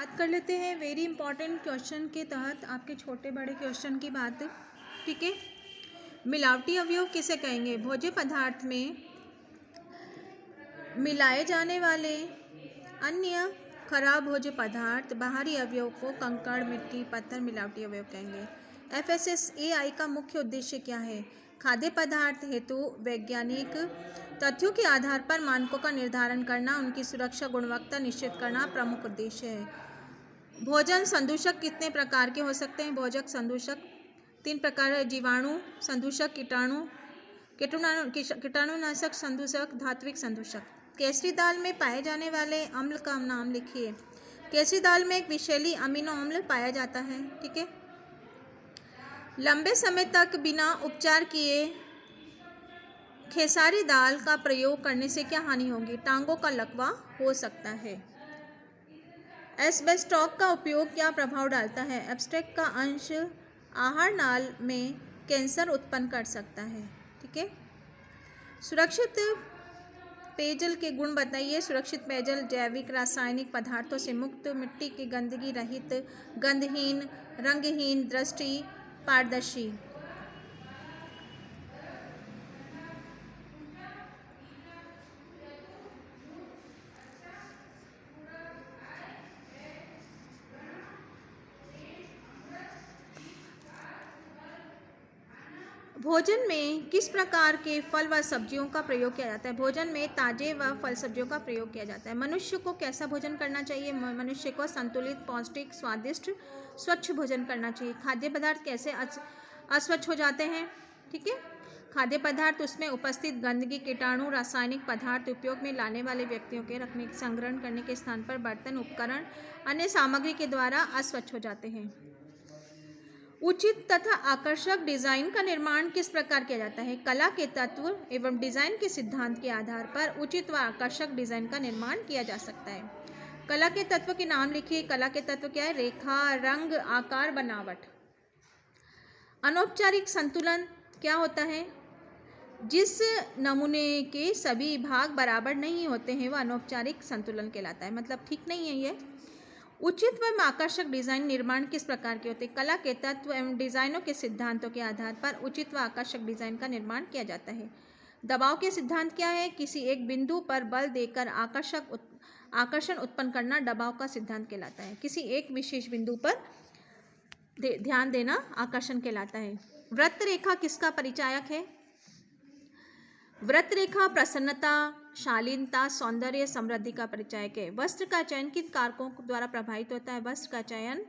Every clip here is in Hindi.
बात कर लेते हैं वेरी इंपॉर्टेंट क्वेश्चन के तहत आपके छोटे बड़े क्वेश्चन की बात। ठीक है, मिलावटी अवयव किसे कहेंगे? भोज्य पदार्थ में मिलाए जाने वाले अन्य खराब भोज्य पदार्थ बाहरी अवयव को कंकड़, मिट्टी, पत्थर मिलावटी अवयव कहेंगे। FSSAI का मुख्य उद्देश्य क्या है? खाद्य पदार्थ हेतु वैज्ञानिक तथ्यों के आधार पर मानकों का निर्धारण करना, उनकी सुरक्षा गुणवत्ता निश्चित करना प्रमुख उद्देश्य है। भोजन संदूषक कितने प्रकार के हो सकते हैं? भोजक संदूषक 3 प्रकार है। जीवाणु संदूषक, कीटाणुनाशक संदूषक, धात्विक संदूषक। केसरी दाल में पाए जाने वाले अम्ल का नाम लिखिए। केसरी दाल में एक विषैली अमीनो अम्ल पाया जाता है। ठीक है, लंबे समय तक बिना उपचार किए खेसारी दाल का प्रयोग करने से क्या हानि होगी? टांगों का लकवा हो सकता है। एस्बेस्टॉस का उपयोग क्या प्रभाव डालता है? एब्स्ट्रैक्ट का अंश आहार नाल में कैंसर उत्पन्न कर सकता है। ठीक है, सुरक्षित पेयजल के गुण बताइए। सुरक्षित पेयजल जैविक रासायनिक पदार्थों से मुक्त, मिट्टी की गंदगी रहित, गंधहीन, रंगहीन, दृष्टि पारदर्शी। भोजन में किस प्रकार के फल व सब्जियों का प्रयोग किया जाता है? भोजन में ताजे व फल सब्जियों का प्रयोग किया जाता है। मनुष्य को कैसा भोजन करना चाहिए? मनुष्य को संतुलित, पौष्टिक, स्वादिष्ट, स्वच्छ भोजन करना चाहिए। खाद्य पदार्थ कैसे अस्वच्छ हो जाते हैं? ठीक है, खाद्य पदार्थ उसमें उपस्थित गंदगी, कीटाणु, रासायनिक पदार्थ, उपयोग में लाने वाले व्यक्तियों के रखने, संग्रहण करने के स्थान पर बर्तन, उपकरण, अन्य सामग्री के द्वारा अस्वच्छ हो जाते हैं। उचित तथा आकर्षक डिजाइन का निर्माण किस प्रकार किया जाता है? कला के तत्व एवं डिजाइन के सिद्धांत के आधार पर उचित व आकर्षक डिजाइन का निर्माण किया जा सकता है। कला के तत्व के नाम लिखिए। कला के तत्व क्या है? रेखा, रंग, आकार, बनावट। अनौपचारिक संतुलन क्या होता है? जिस नमूने के सभी भाग बराबर नहीं होते हैं वह अनौपचारिक संतुलन कहलाता है। मतलब ठीक नहीं है ये। उचित व आकर्षक डिजाइन निर्माण किस प्रकार के होते हैं? कला के तत्व एवं डिजाइनों के सिद्धांतों के आधार पर उचित व आकर्षक डिजाइन का निर्माण किया जाता है। दबाव के सिद्धांत क्या है? किसी एक बिंदु पर बल देकर आकर्षण उत्पन्न करना दबाव का सिद्धांत कहलाता है। किसी एक विशेष बिंदु पर ध्यान देना आकर्षण कहलाता है। वृत्त रेखा किसका परिचायक है? वृत्त रेखा प्रसन्नता, शालीनता, सौंदर्य, समृद्धि का परिचायक है। वस्त्र का चयन किन कारकों द्वारा प्रभावित होता है? वस्त्र का चयन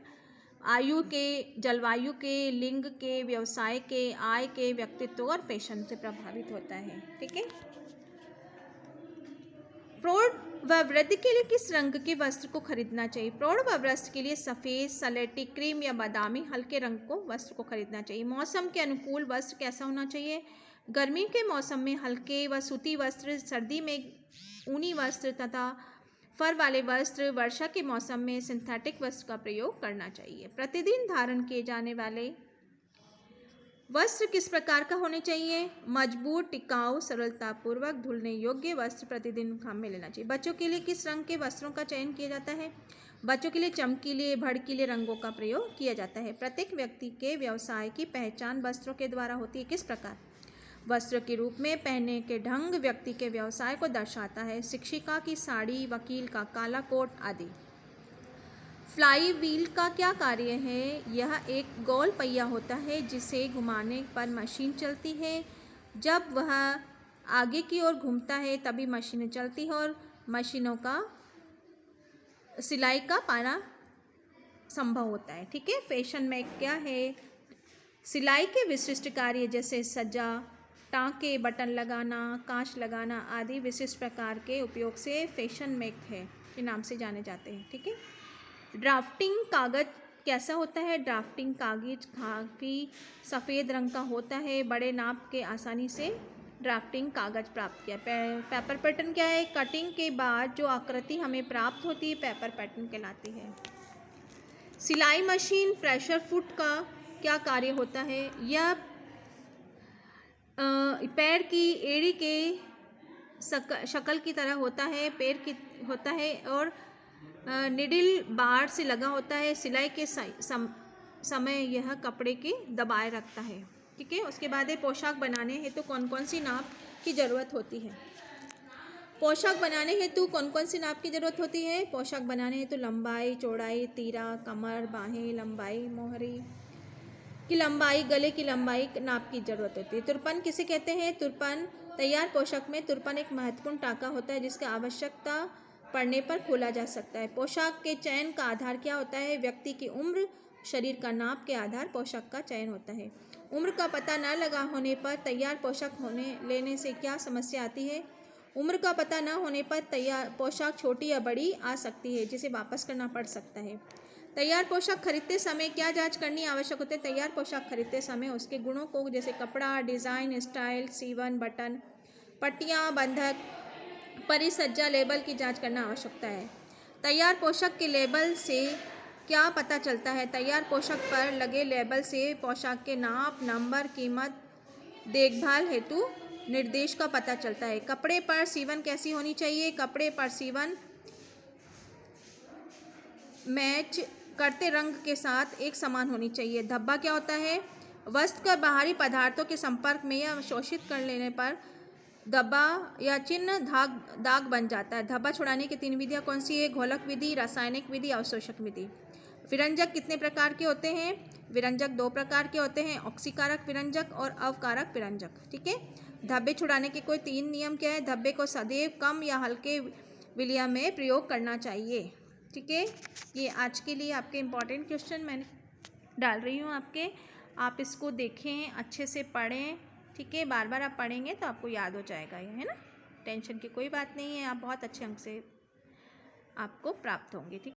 आयु के, जलवायु के, लिंग के, व्यवसाय के, आय के, व्यक्तित्व और फैशन से प्रभावित होता है। ठीक है, प्रौढ़ व वृद्ध के लिए किस रंग के वस्त्र को खरीदना चाहिए? प्रौढ़ व वृद्ध के लिए सफेद, सलेटी, क्रीम या बादामी हल्के रंग को वस्त्र को खरीदना चाहिए। मौसम के अनुकूल वस्त्र कैसा होना चाहिए? गर्मी के मौसम में हल्के व सूती वस्त्र, सर्दी में ऊनी वस्त्र तथा फर वाले वस्त्र, वर्षा के मौसम में सिंथेटिक वस्त्र का प्रयोग करना चाहिए। प्रतिदिन धारण किए जाने वाले वस्त्र किस प्रकार का होने चाहिए? मजबूत, टिकाऊ, सरलतापूर्वक धुलने योग्य वस्त्र प्रतिदिन काम में लेना चाहिए। बच्चों के लिए किस रंग के वस्त्रों का चयन किया जाता है? बच्चों के लिए चमकीले, भड़कीले रंगों का प्रयोग किया जाता है। प्रत्येक व्यक्ति के व्यवसाय की पहचान वस्त्रों के द्वारा होती है। किस प्रकार? वस्त्र के रूप में पहनने के ढंग व्यक्ति के व्यवसाय को दर्शाता है। शिक्षिका की साड़ी, वकील का काला कोट आदि। फ्लाई व्हील का क्या कार्य है? यह एक गोल पहिया होता है जिसे घुमाने पर मशीन चलती है। जब वह आगे की ओर घूमता है तभी मशीनें चलती है और मशीनों का सिलाई का पाना संभव होता है। ठीक है, फैशन में क्या है? सिलाई के विशिष्ट कार्य जैसे सज्जा, टाँके, बटन लगाना, कांच लगाना आदि विशिष्ट प्रकार के उपयोग से फैशन मेक है के नाम से जाने जाते हैं। ठीक है, ड्राफ्टिंग कागज कैसा होता है? ड्राफ्टिंग कागज खाकी सफ़ेद रंग का होता है। बड़े नाप के आसानी से ड्राफ्टिंग कागज प्राप्त किया। पेपर पैटर्न क्या है? कटिंग के बाद जो आकृति हमें प्राप्त होती है पेपर पैटर्न कहलाती है। सिलाई मशीन प्रेशर फुट का क्या कार्य होता है? यह पैर की एड़ी के शक्ल की तरह होता है, पैर की होता है और निडिल बाहर से लगा होता है, सिलाई के समय यह कपड़े के दबाए रखता है। ठीक है, उसके बाद है पोशाक बनाने हेतु कौन कौन सी नाप की ज़रूरत होती है। पोशाक बनाने हेतु कौन कौन सी नाप की ज़रूरत होती है। पोशाक बनाने हेतु लंबाई, चौड़ाई, तीरा, कमर, बाहें, लंबाई, मोहरी की लंबाई, गले की लंबाई नाप की जरूरत होती है। तुरपन किसे कहते हैं। तुरपन तैयार पोशाक में तुरपन एक महत्वपूर्ण टाका होता है जिसकी आवश्यकता पड़ने पर खोला जा सकता है। पोशाक के चयन का आधार क्या होता है। व्यक्ति की उम्र, शरीर का नाप के आधार पोशाक का चयन होता है। उम्र का पता न लगा होने पर तैयार पोशाक लेने से क्या समस्या आती है। उम्र का पता न होने पर तैयार पोशाक छोटी या बड़ी आ सकती है जिसे वापस करना पड़ सकता है। तैयार पोशाक खरीदते समय क्या जांच करनी आवश्यक होती है। तैयार पोशाक खरीदते समय उसके गुणों को, जैसे कपड़ा, डिज़ाइन, स्टाइल, सीवन, बटन, पट्टियाँ, बंधक, परिसज्जा, लेबल की जांच करना आवश्यकता है। तैयार पोशाक के लेबल से क्या पता चलता है। तैयार पोशाक पर लगे लेबल से पोशाक के नाप, नंबर, कीमत, देखभाल हेतु निर्देश का पता चलता है। कपड़े पर सीवन कैसी होनी चाहिए। कपड़े पर सीवन मैच करते रंग के साथ एक समान होनी चाहिए। धब्बा क्या होता है। वस्त्र का बाहरी पदार्थों के संपर्क में या शोषित कर लेने पर धब्बा या चिन्ह दाग बन जाता है। धब्बा छुड़ाने की 3 विधियां कौन सी है। घोलक विधि, रासायनिक विधि, अवशोषक विधि। विरंजक कितने प्रकार के होते हैं। विरंजक 2 प्रकार के होते हैं, ऑक्सीकारक विरंजक और अवकारक विरंजक। ठीक है, धब्बे छुड़ाने के कोई 3 नियम क्या है। धब्बे को सदैव कम या हल्के विलयन में प्रयोग करना चाहिए। ठीक है, ये आज के लिए आपके इम्पॉर्टेंट क्वेश्चन मैंने डाल रही हूँ आपके, आप इसको देखें, अच्छे से पढ़ें। ठीक है, बार बार आप पढ़ेंगे तो आपको याद हो जाएगा ये, है ना। टेंशन की कोई बात नहीं है, आप बहुत अच्छे अंक से आपको प्राप्त होंगे। ठीक।